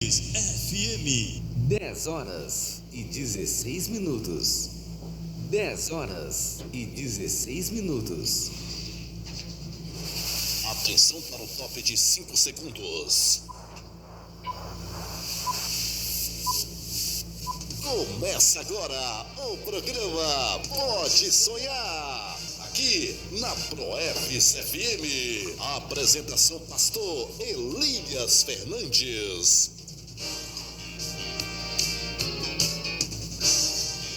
FM. 10 horas e 16 minutos. 10 horas e 16 minutos. Atenção para o top de 5 segundos. Começa agora o programa Pode Sonhar. Aqui na ProFs FM. A apresentação pastor Elias Fernandes.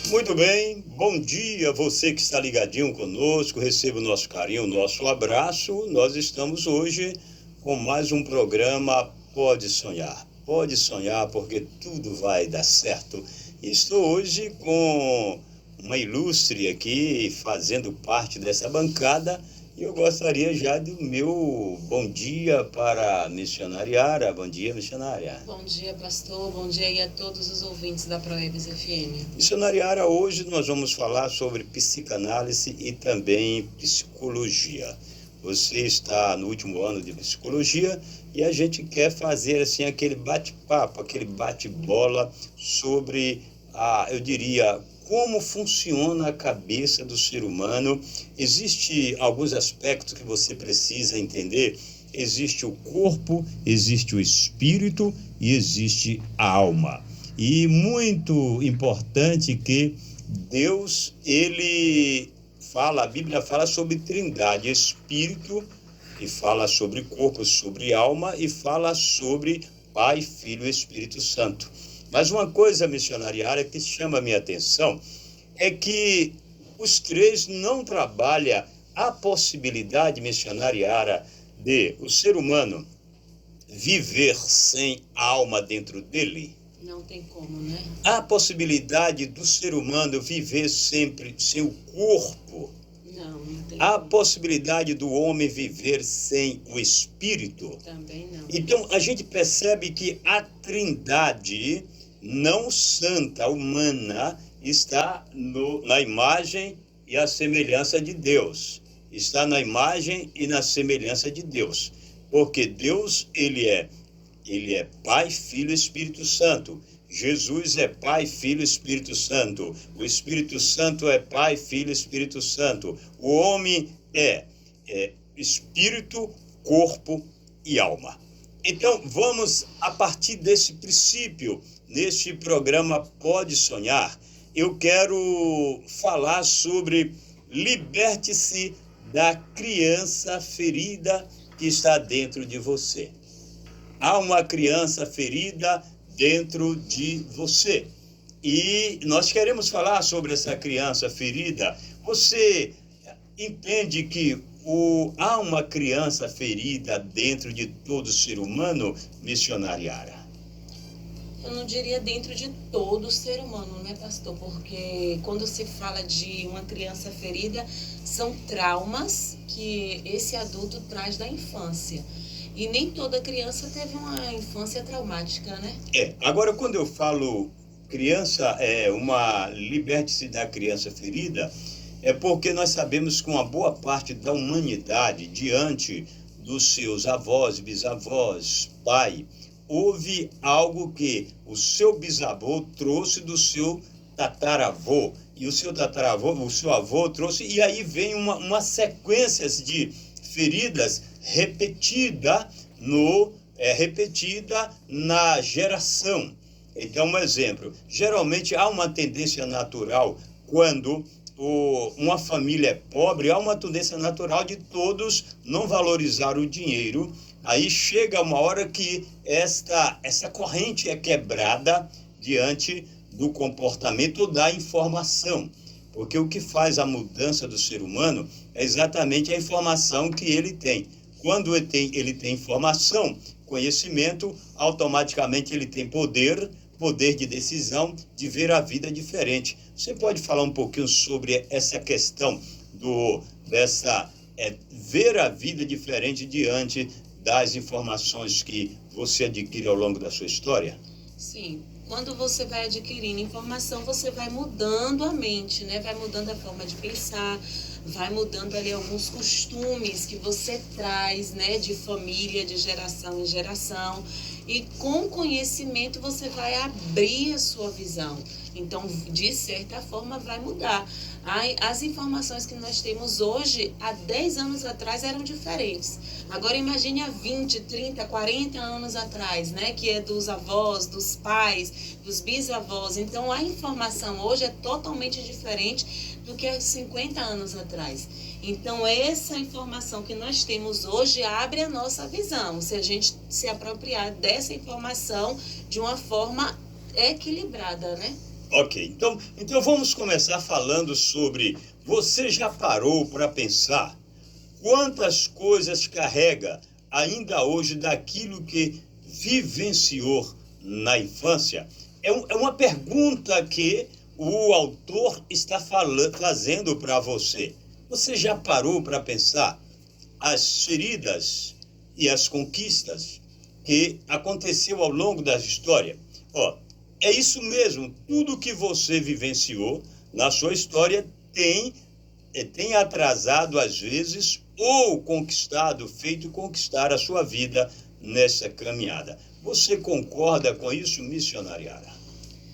Muito bem, bom dia você que está ligadinho conosco, receba o nosso carinho, o nosso abraço. Nós estamos hoje com mais um programa Pode Sonhar. Pode sonhar porque tudo vai dar certo. Estou hoje com uma ilustre aqui fazendo parte dessa bancada e eu gostaria já do meu bom dia para a missionária Yara. Bom dia, missionária. Bom dia, pastor. Bom dia aí a todos os ouvintes da ProFs FM. Missionária Yara, hoje nós vamos falar sobre psicanálise e também psicologia. Você está no último ano de psicologia e a gente quer fazer assim aquele bate-papo, aquele bate-bola sobre eu diria, como funciona a cabeça do ser humano. Existem alguns aspectos que você precisa entender. Existe o corpo, existe o espírito e existe a alma. E muito importante que Deus, a Bíblia fala sobre trindade, espírito, e fala sobre corpo, sobre alma, e fala sobre Pai, Filho e Espírito Santo. Mas uma coisa, missionária, que chama a minha atenção é que os três não trabalham a possibilidade, missionária, de o ser humano viver sem alma dentro dele. Não tem como, né? A possibilidade do ser humano viver sempre sem o corpo. Não tem A como. possibilidade do homem viver sem o espírito. Também não. Então, a gente percebe que a trindade não santa, humana, está na imagem e a semelhança de Deus. Está na imagem e na semelhança de Deus. Porque Deus, ele é Pai, Filho e Espírito Santo. Jesus é Pai, Filho e Espírito Santo. O Espírito Santo é Pai, Filho e Espírito Santo. O homem é espírito, corpo e alma. Então, vamos, a partir desse princípio, neste programa Pode Sonhar, eu quero falar sobre liberte-se da criança ferida que está dentro de você. Há uma criança ferida dentro de você. E nós queremos falar sobre essa criança ferida. Você entende que há uma criança ferida dentro de todo ser humano, missionária? Eu não diria dentro de todo ser humano, né, pastor? Porque quando se fala de uma criança ferida, são traumas que esse adulto traz da infância. E nem toda criança teve uma infância traumática, né? Agora quando eu falo criança, liberte-se da criança ferida, é porque nós sabemos que uma boa parte da humanidade, diante dos seus avós, bisavós, pai, houve algo que o seu bisavô trouxe do seu tataravô, e o seu avô trouxe, e aí vem uma sequência de feridas repetida na geração. Então, um exemplo, geralmente há uma tendência natural, quando uma família é pobre, há uma tendência natural de todos não valorizar o dinheiro. Aí chega uma hora que essa corrente é quebrada diante do comportamento da informação. Porque o que faz a mudança do ser humano é exatamente a informação que ele tem. Quando ele tem informação, conhecimento, automaticamente ele tem poder de decisão, de ver a vida diferente. Você pode falar um pouquinho sobre essa questão ver a vida diferente diante das informações que você adquire ao longo da sua história? Sim. Quando você vai adquirindo informação, você vai mudando a mente, né? Vai mudando a forma de pensar, vai mudando ali alguns costumes que você traz, né? De família, de geração em geração. E com conhecimento você vai abrir a sua visão. Então, de certa forma, vai mudar. As informações que nós temos hoje, há 10 anos atrás, eram diferentes. Agora, imagine há 20, 30, 40 anos atrás, né? Que é dos avós, dos pais, dos bisavós. Então, a informação hoje é totalmente diferente do que há 50 anos atrás. Então, essa informação que nós temos hoje abre a nossa visão, se a gente se apropriar dessa informação de uma forma equilibrada, né? Ok, então vamos começar falando sobre, você já parou para pensar quantas coisas carrega ainda hoje daquilo que vivenciou na infância? É uma pergunta que o autor está fazendo para você. Você já parou para pensar as feridas e as conquistas que aconteceu ao longo da história? É isso mesmo, tudo que você vivenciou na sua história tem atrasado, às vezes, ou feito conquistar a sua vida nessa caminhada. Você concorda com isso, missionariara?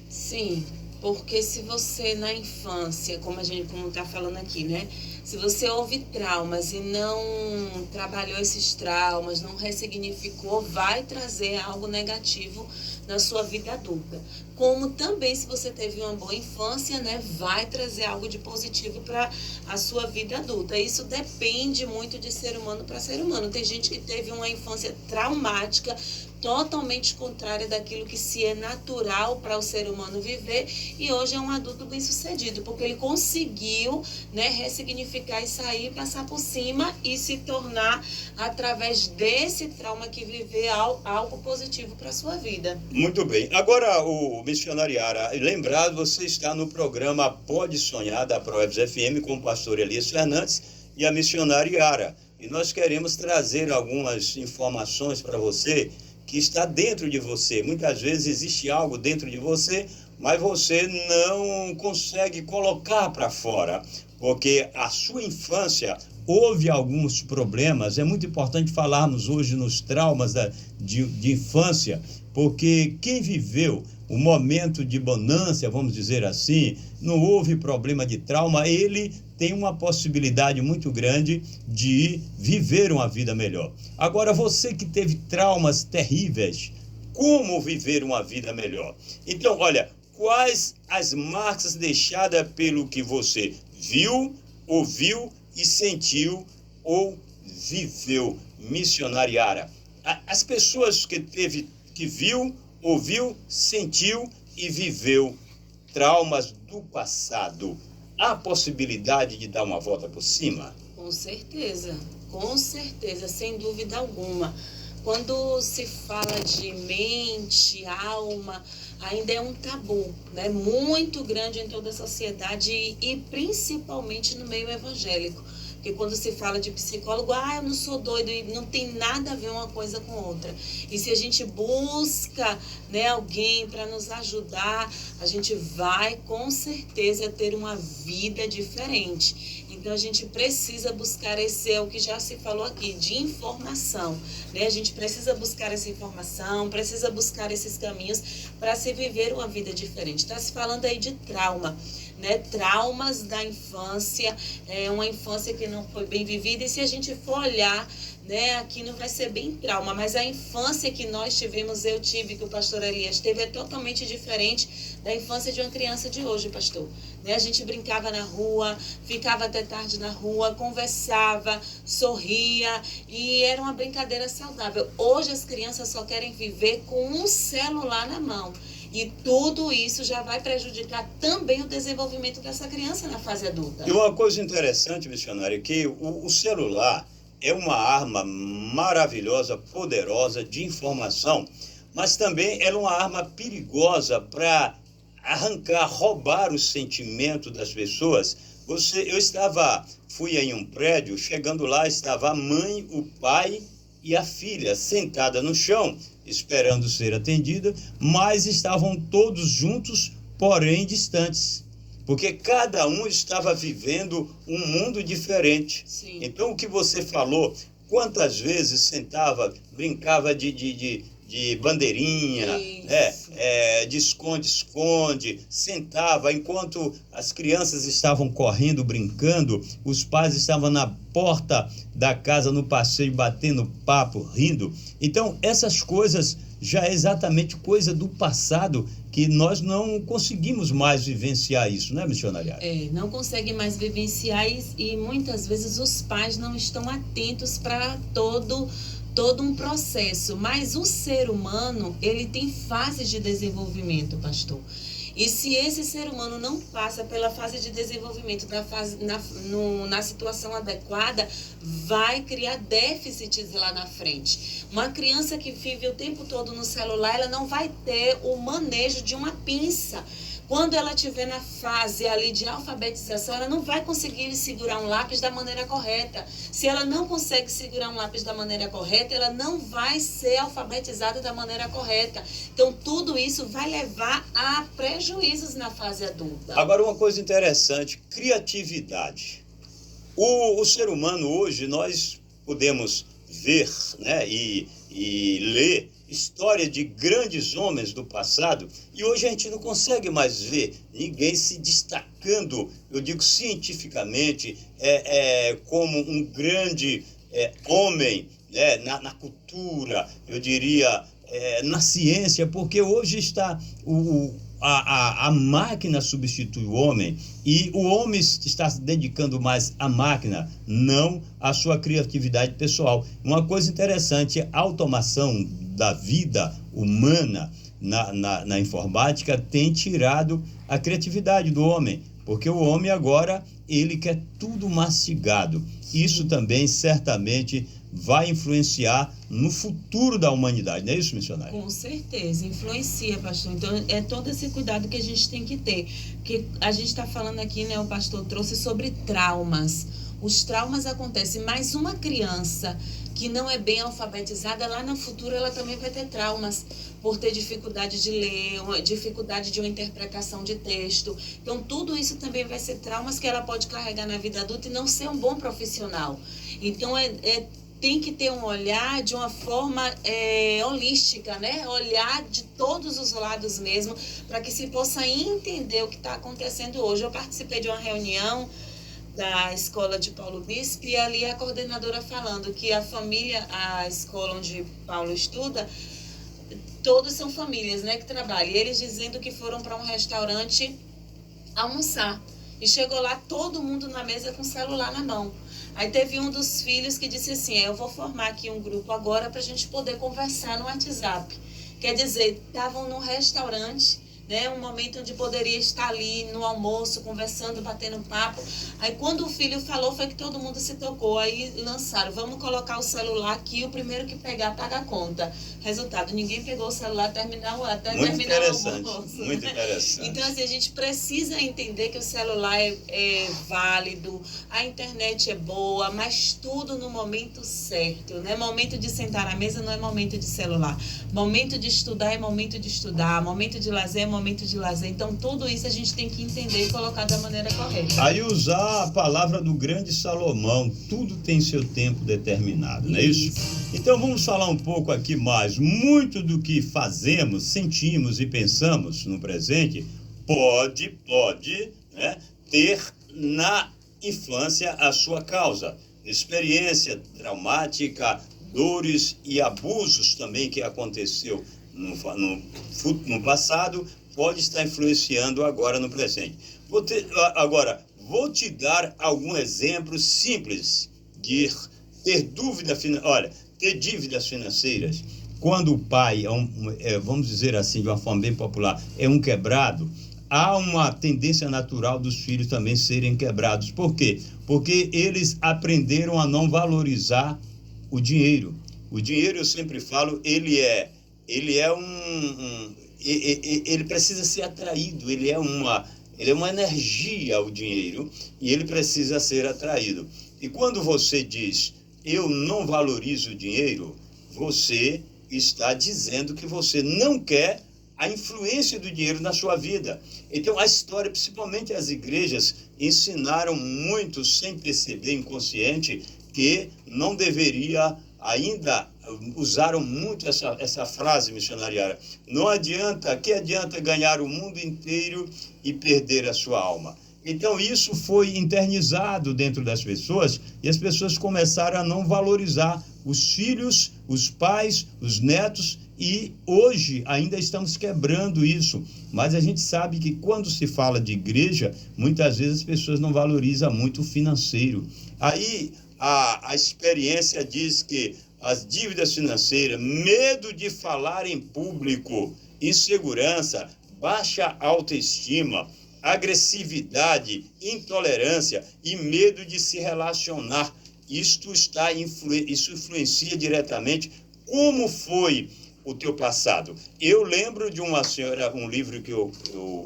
Sim, porque se você na infância, como está falando aqui, né? Se você houve traumas e não trabalhou esses traumas, não ressignificou, vai trazer algo negativo na sua vida adulta. Como também, se você teve uma boa infância, né, vai trazer algo de positivo para a sua vida adulta. Isso depende muito de ser humano para ser humano. Tem gente que teve uma infância traumática, totalmente contrária daquilo que se é natural para o ser humano viver, e hoje é um adulto bem-sucedido, porque ele conseguiu, né, ressignificar e sair, passar por cima e se tornar, através desse trauma que viver, algo positivo para a sua vida. Muito bem. Agora, o missionariara, lembrado, você está no programa Pode Sonhar, da ProEBS FM, com o pastor Elias Fernandes e a missionariara. E nós queremos trazer algumas informações para você que está dentro de você. Muitas vezes existe algo dentro de você, mas você não consegue colocar para fora, porque a sua infância houve alguns problemas. É muito importante falarmos hoje nos traumas de infância, porque quem viveu o momento de bonança, vamos dizer assim, não houve problema de trauma, ele tem uma possibilidade muito grande de viver uma vida melhor. Agora, você que teve traumas terríveis, como viver uma vida melhor? Então, olha, quais as marcas deixadas pelo que você viu, ouviu e sentiu ou viveu, missionariara? As pessoas que viu, ouviu, sentiu e viveu traumas do passado, há possibilidade de dar uma volta por cima? Com certeza, sem dúvida alguma. Quando se fala de mente, alma, ainda é um tabu, né? Muito grande em toda a sociedade e principalmente no meio evangélico. Porque quando se fala de psicólogo, eu não sou doido, e não tem nada a ver uma coisa com outra. E se a gente busca, né, alguém para nos ajudar, a gente vai com certeza ter uma vida diferente. Então a gente precisa buscar é o que já se falou aqui, de informação, né? A gente precisa buscar essa informação, precisa buscar esses caminhos para se viver uma vida diferente. Está se falando aí de trauma, né? Traumas da infância, uma infância que não foi bem vivida, e se a gente for olhar, né, aqui não vai ser bem trauma, mas a infância que nós tivemos, eu tive, que o pastor Elias teve, é totalmente diferente da infância de uma criança de hoje, pastor. Né? A gente brincava na rua, ficava até tarde na rua, conversava, sorria, e era uma brincadeira saudável. Hoje as crianças só querem viver com um celular na mão. E tudo isso já vai prejudicar também o desenvolvimento dessa criança na fase adulta. E uma coisa interessante, missionário, é que o celular é uma arma maravilhosa, poderosa de informação, mas também é uma arma perigosa para roubar o sentimento das pessoas. Fui em um prédio, chegando lá estava a mãe, o pai e a filha sentada no chão, esperando ser atendida, mas estavam todos juntos, porém distantes, porque cada um estava vivendo um mundo diferente. Sim. Então, o que você falou, quantas vezes sentava, brincava de de bandeirinha, de esconde-esconde, sentava enquanto as crianças estavam correndo, brincando, os pais estavam na porta da casa, no passeio, batendo papo, rindo. Então, essas coisas já é exatamente coisa do passado, que nós não conseguimos mais vivenciar isso, né, missionária? Não consegue mais vivenciar e muitas vezes os pais não estão atentos para todo um processo. Mas o ser humano, ele tem fases de desenvolvimento, pastor. E se esse ser humano não passa pela fase de desenvolvimento, na situação adequada, vai criar déficits lá na frente. Uma criança que vive o tempo todo no celular, ela não vai ter o manejo de uma pinça. Quando ela estiver na fase ali de alfabetização, ela não vai conseguir segurar um lápis da maneira correta. Se ela não consegue segurar um lápis da maneira correta, ela não vai ser alfabetizada da maneira correta. Então, tudo isso vai levar a prejuízos na fase adulta. Agora, uma coisa interessante, criatividade. O ser humano hoje, nós podemos ver, né, e ler história de grandes homens do passado, e hoje a gente não consegue mais ver ninguém se destacando, eu digo cientificamente, como um grande homem, na cultura, eu diria, na ciência, porque hoje está a máquina substitui o homem, e o homem está se dedicando mais à máquina, não à sua criatividade pessoal. Uma coisa interessante, a automação da vida humana na informática tem tirado a criatividade do homem, porque o homem agora, ele quer tudo mastigado. Isso também certamente vai influenciar no futuro da humanidade, não é isso, missionário? Com certeza, influencia, pastor. Então, é todo esse cuidado que a gente tem que ter. Porque a gente está falando aqui, né, o pastor trouxe sobre traumas. Os traumas acontecem, mas uma criança que não é bem alfabetizada, lá no futuro ela também vai ter traumas, por ter dificuldade de ler, dificuldade de uma interpretação de texto. Então, tudo isso também vai ser traumas que ela pode carregar na vida adulta e não ser um bom profissional. Então, tem que ter um olhar de uma forma holística, né? Olhar de todos os lados mesmo, para que se possa entender o que está acontecendo hoje. Eu participei de uma reunião da escola de Paulo Bispo, e ali a coordenadora falando que a escola onde Paulo estuda, todos são famílias, né, que trabalham. E eles dizendo que foram para um restaurante almoçar. E chegou lá todo mundo na mesa com o celular na mão. Aí teve um dos filhos que disse assim, eu vou formar aqui um grupo agora para a gente poder conversar no WhatsApp. Quer dizer, estavam no restaurante, né, um momento onde poderia estar ali no almoço, conversando, batendo papo. Aí quando o filho falou, foi que todo mundo se tocou. Aí lançaram, vamos colocar o celular aqui, o primeiro que pegar, paga a conta. Resultado, ninguém pegou o celular até terminar o almoço. Muito interessante. Então, assim, a gente precisa entender que o celular é válido, a internet é boa, mas tudo no momento certo, né? Momento de sentar na mesa não é momento de celular. Momento de estudar é momento de estudar. Momento de lazer é momento de lazer. Então, tudo isso a gente tem que entender e colocar da maneira correta. Aí usar a palavra do grande Salomão, tudo tem seu tempo determinado, não é isso? Então, vamos falar um pouco aqui mais. Muito do que fazemos, sentimos e pensamos no presente pode, né, ter na infância a sua causa. Experiência traumática, dores e abusos também que aconteceu no passado, pode estar influenciando agora no presente. Vou te dar algum exemplo simples de ter dívidas financeiras. Quando o pai, vamos dizer assim, de uma forma bem popular, é um quebrado, há uma tendência natural dos filhos também serem quebrados. Por quê? Porque eles aprenderam a não valorizar o dinheiro. O dinheiro, eu sempre falo, ele precisa ser atraído, ele é uma energia, o dinheiro, e ele precisa ser atraído. E quando você diz, eu não valorizo o dinheiro, você está dizendo que você não quer a influência do dinheiro na sua vida. Então, a história, principalmente as igrejas, ensinaram muito, sem perceber, inconsciente, que não deveria ainda usaram muito essa frase missionariana. Que adianta ganhar o mundo inteiro e perder a sua alma? Então, isso foi internizado dentro das pessoas e as pessoas começaram a não valorizar os filhos, os pais, os netos, e hoje ainda estamos quebrando isso. Mas a gente sabe que quando se fala de igreja, muitas vezes as pessoas não valorizam muito o financeiro. Aí a experiência diz que as dívidas financeiras, medo de falar em público, insegurança, baixa autoestima, agressividade, intolerância e medo de se relacionar. Isso influencia diretamente como foi o teu passado. Eu lembro de uma senhora, um livro que eu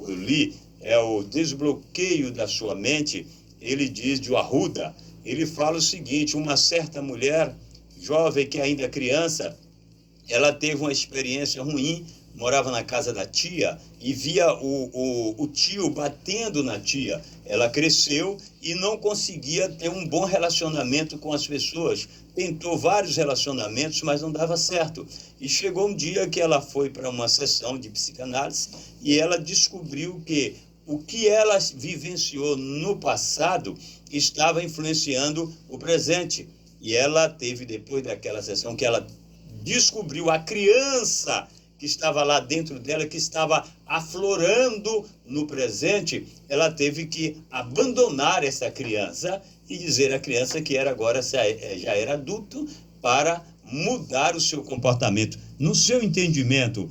li, é o Desbloqueio da Sua Mente. Ele diz, de Arruda, ele fala o seguinte: uma certa mulher jovem, que ainda é criança, ela teve uma experiência ruim, morava na casa da tia e via o tio batendo na tia. Ela cresceu e não conseguia ter um bom relacionamento com as pessoas. Tentou vários relacionamentos, mas não dava certo. E chegou um dia que ela foi para uma sessão de psicanálise e ela descobriu que o que ela vivenciou no passado estava influenciando o presente. E ela teve, depois daquela sessão, que ela descobriu a criança que estava lá dentro dela, que estava aflorando no presente, ela teve que abandonar essa criança e dizer à criança que agora já era adulto, para mudar o seu comportamento. No seu entendimento,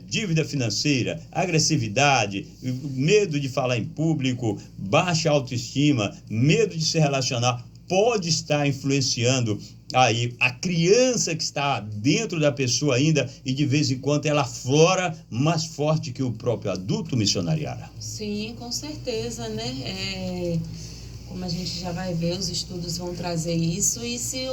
dívida financeira, agressividade, medo de falar em público, baixa autoestima, medo de se relacionar, pode estar influenciando aí a criança que está dentro da pessoa ainda, e de vez em quando ela aflora mais forte que o próprio adulto, missionariara? Sim, com certeza, né? Como a gente já vai ver, os estudos vão trazer isso, e se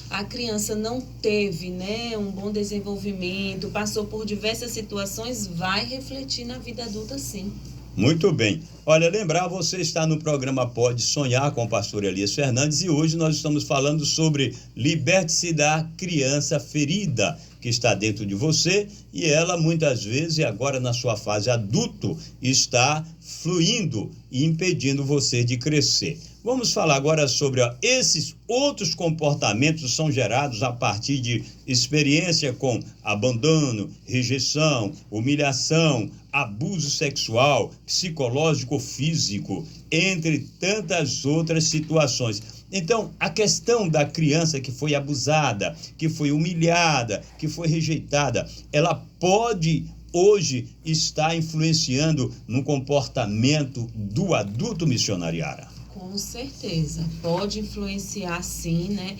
a criança não teve, né, um bom desenvolvimento, passou por diversas situações, vai refletir na vida adulta, sim. Muito bem. Olha, lembrar, você está no programa Pode Sonhar com o pastor Elias Fernandes, e hoje nós estamos falando sobre liberte-se da criança ferida que está dentro de você, e ela muitas vezes, e agora na sua fase adulto, está fluindo e impedindo você de crescer. Vamos falar agora sobre esses outros comportamentos são gerados a partir de experiência com abandono, rejeição, humilhação, abuso sexual, psicológico, físico, entre tantas outras situações. Então, a questão da criança que foi abusada, que foi humilhada, que foi rejeitada, ela pode hoje estar influenciando no comportamento do adulto, missionariara? Com certeza, pode influenciar sim, né?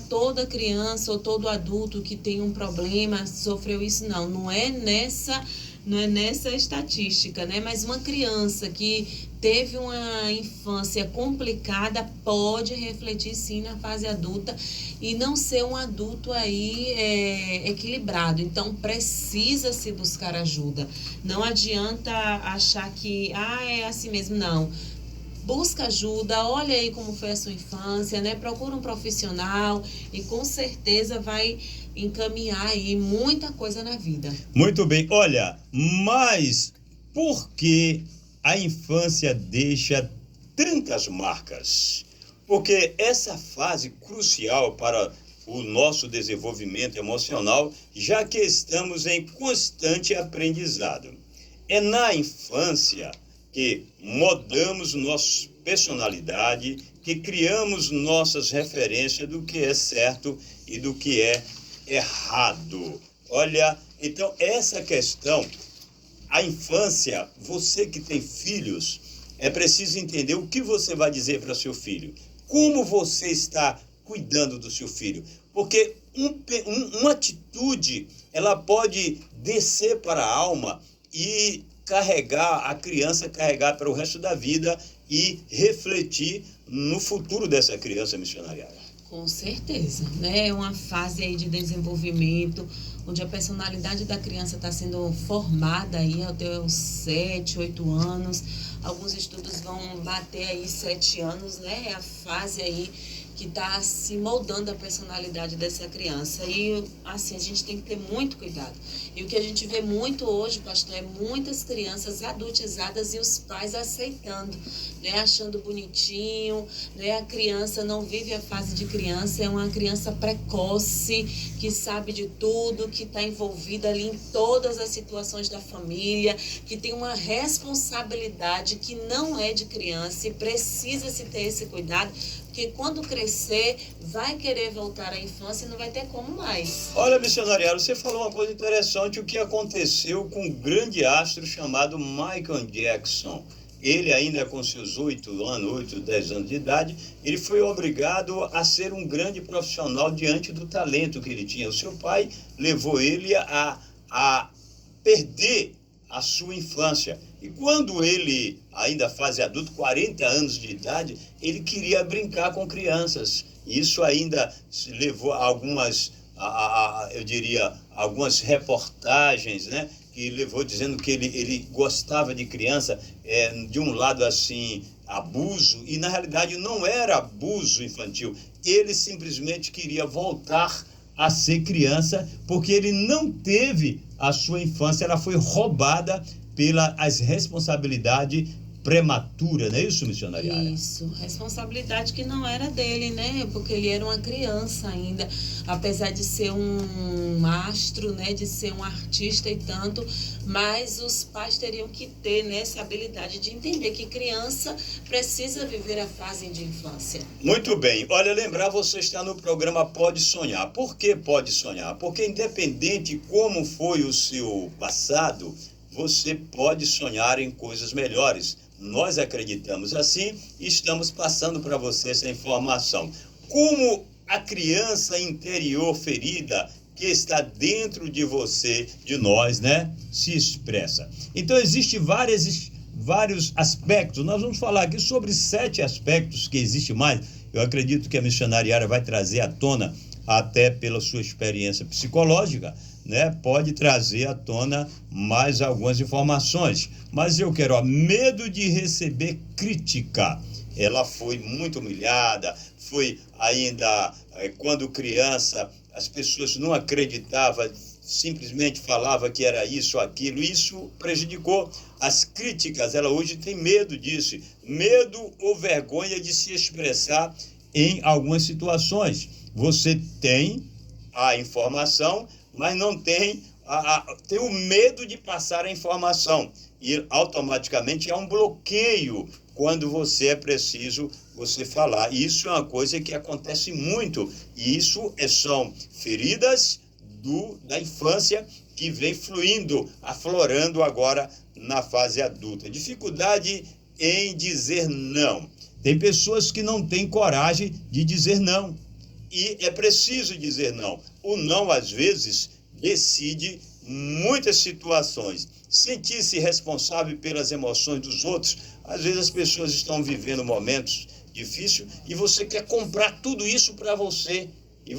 Toda criança ou todo adulto que tem um problema sofreu isso, não é nessa estatística, né? Mas uma criança que teve uma infância complicada pode refletir sim na fase adulta e não ser um adulto aí equilibrado. Então precisa se buscar ajuda. Não adianta achar que é assim mesmo, não. Busca ajuda, olha aí como foi a sua infância, né? Procura um profissional e com certeza vai encaminhar aí muita coisa na vida. Muito bem. Olha, mas por que a infância deixa tantas marcas? Porque essa fase crucial para o nosso desenvolvimento emocional, já que estamos em constante aprendizado. É na infância que moldamos nossa personalidade, que criamos nossas referências do que é certo e do que é errado. Olha, então essa questão, a infância, você que tem filhos, é preciso entender o que você vai dizer para seu filho. Como você está cuidando do seu filho? Porque uma atitude, ela pode descer para a alma e carregar para o resto da vida e refletir no futuro dessa criança, missionária. Com certeza, né? É uma fase aí de desenvolvimento, onde a personalidade da criança está sendo formada aí até os 7, 8 anos. Alguns estudos vão bater aí 7 anos, né? É a fase aí que está se moldando a personalidade dessa criança. E, assim, a gente tem que ter muito cuidado. E o que a gente vê muito hoje, pastor, é muitas crianças adultizadas e os pais aceitando, né? Achando bonitinho, né? A criança não vive a fase de criança, é uma criança precoce, que sabe de tudo, que está envolvida ali em todas as situações da família, que tem uma responsabilidade que não é de criança e precisa se ter esse cuidado, porque quando crescer vai querer voltar à infância e não vai ter como mais. Olha, missionário, você falou uma coisa interessante, o que aconteceu com um grande astro chamado Michael Jackson. Ele ainda com seus 10 anos de idade, ele foi obrigado a ser um grande profissional diante do talento que ele tinha. O seu pai levou ele a perder a sua infância. E quando ele, ainda fase adulto, 40 anos de idade, ele queria brincar com crianças. Isso ainda levou a algumas, eu diria, algumas reportagens, né? Que levou dizendo que ele gostava de criança, de um lado assim, abuso, e na realidade não era abuso infantil. Ele simplesmente queria voltar a ser criança, porque ele não teve a sua infância, ela foi roubada pelas responsabilidades prematura, não é isso, missionária? Isso, responsabilidade que não era dele, né? Porque ele era uma criança ainda, apesar de ser um astro, né? De ser um artista e tanto, mas os pais teriam que ter, né, essa habilidade de entender que criança precisa viver a fase de infância. Muito bem. Olha, lembrar, você está no programa Pode Sonhar. Por que pode sonhar? Porque independente como foi o seu passado, você pode sonhar em coisas melhores. Nós acreditamos assim e estamos passando para você essa informação. Como a criança interior ferida que está dentro de você, de nós, né, se expressa. Então, existem vários aspectos. Nós vamos falar aqui sobre 7 aspectos, que existe mais. Eu acredito que a missionária vai trazer à tona, até pela sua experiência psicológica, né, pode trazer à tona mais algumas informações. Mas eu quero, medo de receber crítica. Ela foi muito humilhada, foi ainda, quando criança, as pessoas não acreditavam, simplesmente falava que era isso ou aquilo, isso prejudicou as críticas. Ela hoje tem medo disso, medo ou vergonha de se expressar em algumas situações. Você tem a informação, mas não tem o medo de passar a informação. E automaticamente há um bloqueio quando você é preciso você falar. E isso é uma coisa que acontece muito. E isso são feridas da infância que vem fluindo, aflorando agora na fase adulta. Dificuldade em dizer não. Tem pessoas que não têm coragem de dizer não. E é preciso dizer não. O não, às vezes, decide muitas situações. Sentir-se responsável pelas emoções dos outros. Às vezes as pessoas estão vivendo momentos difíceis e você quer comprar tudo isso para você. E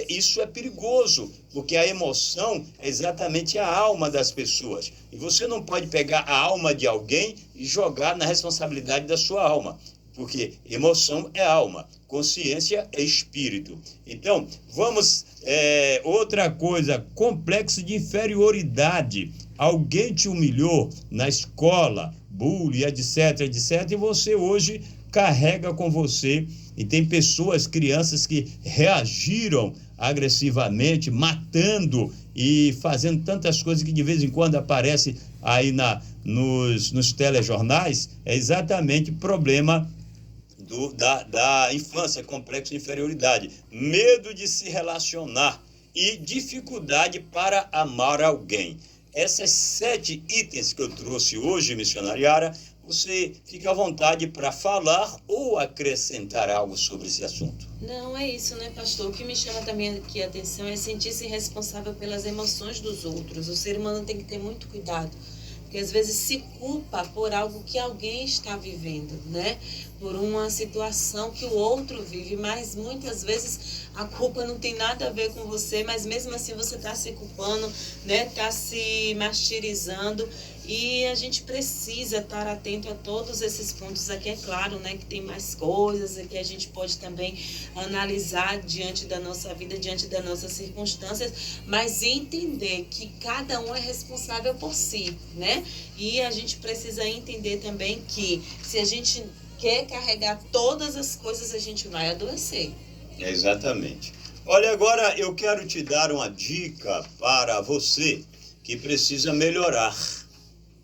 isso é perigoso, porque a emoção é exatamente a alma das pessoas. E você não pode pegar a alma de alguém e jogar na responsabilidade da sua alma. Porque emoção é alma, consciência é espírito. Então, vamos, outra coisa, complexo de inferioridade. Alguém te humilhou na escola, bullying, etc, etc, e você hoje carrega com você. E tem pessoas, crianças que reagiram agressivamente, matando e fazendo tantas coisas que de vez em quando aparece aí nos telejornais. É exatamente problema da infância, complexo de inferioridade, medo de se relacionar e dificuldade para amar alguém. Essas 7 itens que eu trouxe hoje, missionária, você fica à vontade para falar ou acrescentar algo sobre esse assunto. Não, é isso, né, pastor? O que me chama também aqui a atenção é sentir-se responsável pelas emoções dos outros. O ser humano tem que ter muito cuidado, Porque às vezes se culpa por algo que alguém está vivendo, né? Por uma situação que o outro vive, mas muitas vezes a culpa não tem nada a ver com você, mas mesmo assim você está se culpando, né? Está se martirizando. E a gente precisa estar atento a todos esses pontos aqui. É claro, né, que tem mais coisas que a gente pode também analisar diante da nossa vida, diante das nossas circunstâncias, mas entender que cada um é responsável por si, né? E a gente precisa entender também que se a gente quer carregar todas as coisas, a gente vai adoecer. Exatamente. Olha, agora eu quero te dar uma dica para você que precisa melhorar.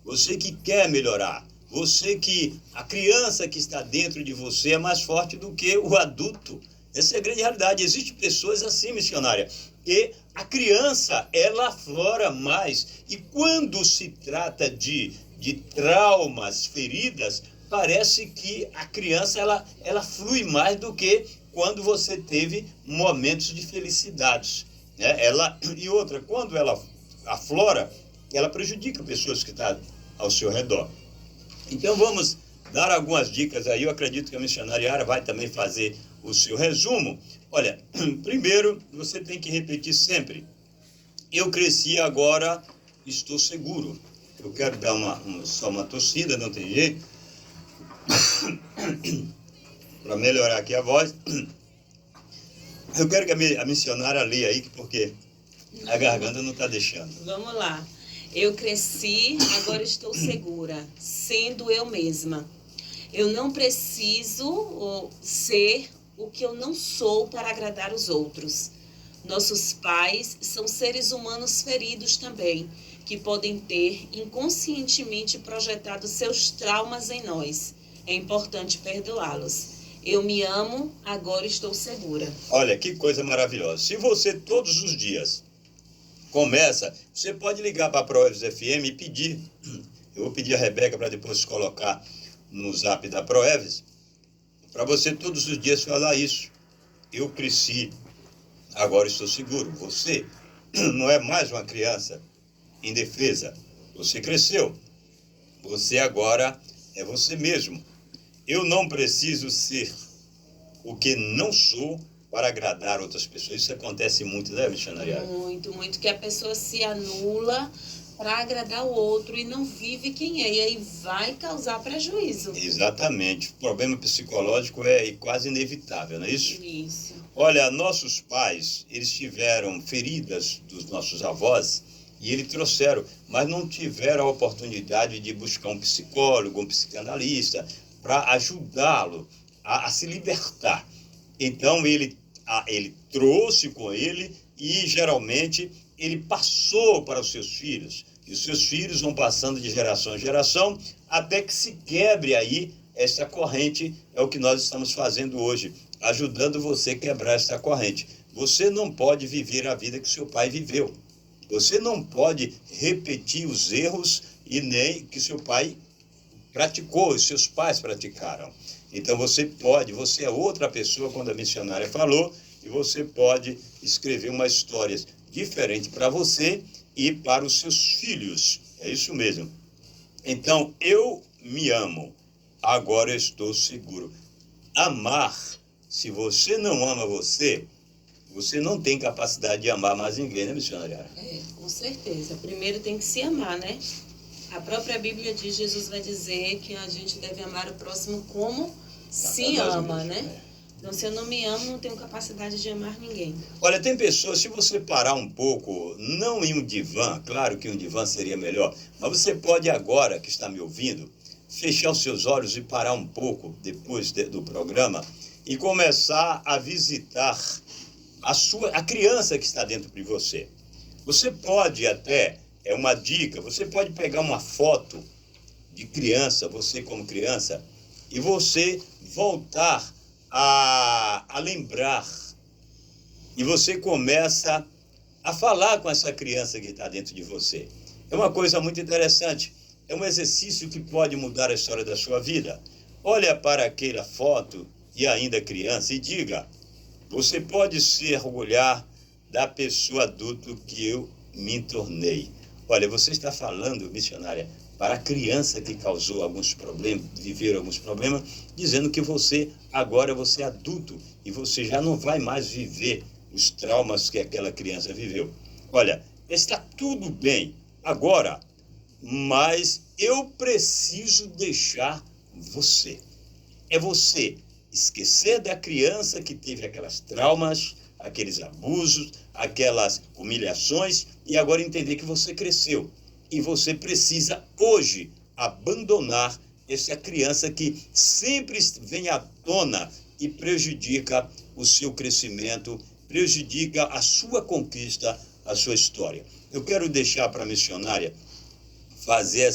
Você que quer melhorar, você que a criança que está dentro de você é mais forte do que o adulto. Essa é a grande realidade. Existem pessoas assim, missionária, que a criança, ela aflora mais. E quando se trata de traumas, feridas, parece que a criança, ela flui mais do que quando você teve momentos de felicidades, né? E outra, quando ela aflora, ela prejudica pessoas que estão ao seu redor. Então vamos dar algumas dicas aí. Eu acredito que a missionária Yara vai também fazer o seu resumo. Olha, primeiro você tem que repetir sempre: eu cresci, agora estou seguro. Eu quero dar só uma tossida, não tem jeito, para melhorar aqui a voz. Eu quero que a missionária leia aí, porque a garganta não está deixando. Vamos lá. Eu cresci, agora estou segura, sendo eu mesma. Eu não preciso ser o que eu não sou para agradar os outros. Nossos pais são seres humanos feridos também, que podem ter inconscientemente projetado seus traumas em nós. É importante perdoá-los. Eu me amo, agora estou segura. Olha, que coisa maravilhosa. Se você todos os dias começa, você pode ligar para a Proeves FM e pedir. Eu vou pedir a Rebeca para depois colocar no zap da Proeves, para você todos os dias falar isso. Eu cresci, agora estou seguro. Você não é mais uma criança indefesa. Você cresceu. Você agora é você mesmo. Eu não preciso ser o que não sou para agradar outras pessoas. Isso acontece muito, né, missionária? Muito, muito. Que a pessoa se anula para agradar o outro e não vive quem é. E aí vai causar prejuízo. Exatamente. O problema psicológico é quase inevitável, não é isso? Isso. Olha, nossos pais, eles tiveram feridas dos nossos avós e eles trouxeram, mas não tiveram a oportunidade de buscar um psicólogo, um psicanalista, para ajudá-lo a se libertar. Então, ele trouxe com ele e, geralmente, ele passou para os seus filhos. E os seus filhos vão passando de geração em geração até que se quebre aí essa corrente. É o que nós estamos fazendo hoje, ajudando você a quebrar essa corrente. Você não pode viver a vida que seu pai viveu. Você não pode repetir os erros e nem que seu pai praticou, os seus pais praticaram. Então você é outra pessoa, quando a missionária falou, e você pode escrever uma história diferente para você e para os seus filhos. É isso mesmo. Então, eu me amo, agora eu estou seguro. Amar, se você não ama você não tem capacidade de amar mais ninguém, né, missionária? Com certeza. Primeiro tem que se amar, né? A própria Bíblia diz, Jesus vai dizer que a gente deve amar o próximo como se ama, né? Então, se eu não me amo, não tenho capacidade de amar ninguém. Olha, tem pessoas, se você parar um pouco, não em um divã, claro que um divã seria melhor, mas você pode agora, que está me ouvindo, fechar os seus olhos e parar um pouco depois do programa e começar a visitar a criança que está dentro de você. Você pode até, é uma dica, você pode pegar uma foto de criança, você como criança, e você voltar a lembrar. E você começa a falar com essa criança que está dentro de você. É uma coisa muito interessante. É um exercício que pode mudar a história da sua vida. Olha para aquela foto e ainda criança e diga: você pode se orgulhar da pessoa adulta que eu me tornei. Olha, você está falando, missionária, para a criança que causou alguns problemas, viveram alguns problemas, dizendo que agora você é adulto e você já não vai mais viver os traumas que aquela criança viveu. Olha, está tudo bem agora, mas eu preciso deixar você. É você esquecer da criança que teve aquelas traumas, aqueles abusos, aquelas humilhações, e agora entender que você cresceu. E você precisa hoje abandonar essa criança que sempre vem à tona e prejudica o seu crescimento, prejudica a sua conquista, a sua história. Eu quero deixar para a missionária fazer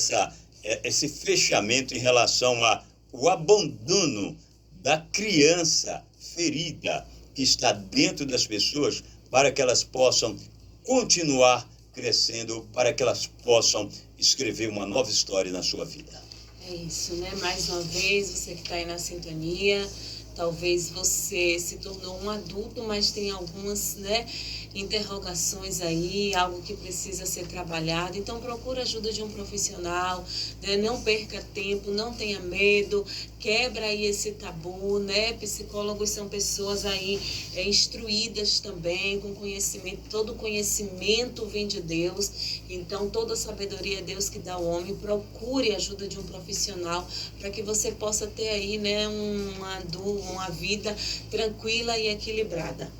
esse fechamento em relação ao abandono da criança ferida que está dentro das pessoas, para que elas possam continuar crescendo, para que elas possam escrever uma nova história na sua vida. É isso, né? Mais uma vez, você que está aí na sintonia, talvez você se tornou um adulto, mas tem algumas, né, interrogações aí, algo que precisa ser trabalhado. Então, procura a ajuda de um profissional, né? Não perca tempo, não tenha medo, quebra aí esse tabu, né? Psicólogos são pessoas aí instruídas também, com conhecimento, todo conhecimento vem de Deus, então toda sabedoria é Deus que dá ao homem. Procure a ajuda de um profissional para que você possa ter aí, né, uma vida tranquila e equilibrada.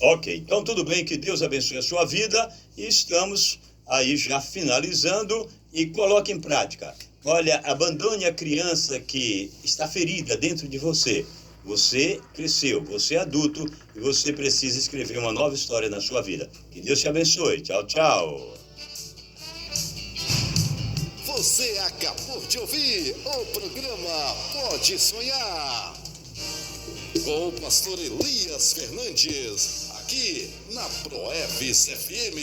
Ok, então tudo bem, que Deus abençoe a sua vida, e estamos aí já finalizando, e coloque em prática. Olha, abandone a criança que está ferida dentro de você. Você cresceu, você é adulto, e você precisa escrever uma nova história na sua vida. Que Deus te abençoe. Tchau, tchau. Você acabou de ouvir o programa Pode Sonhar, com o pastor Elias Fernandes, aqui na ProEFIS FM.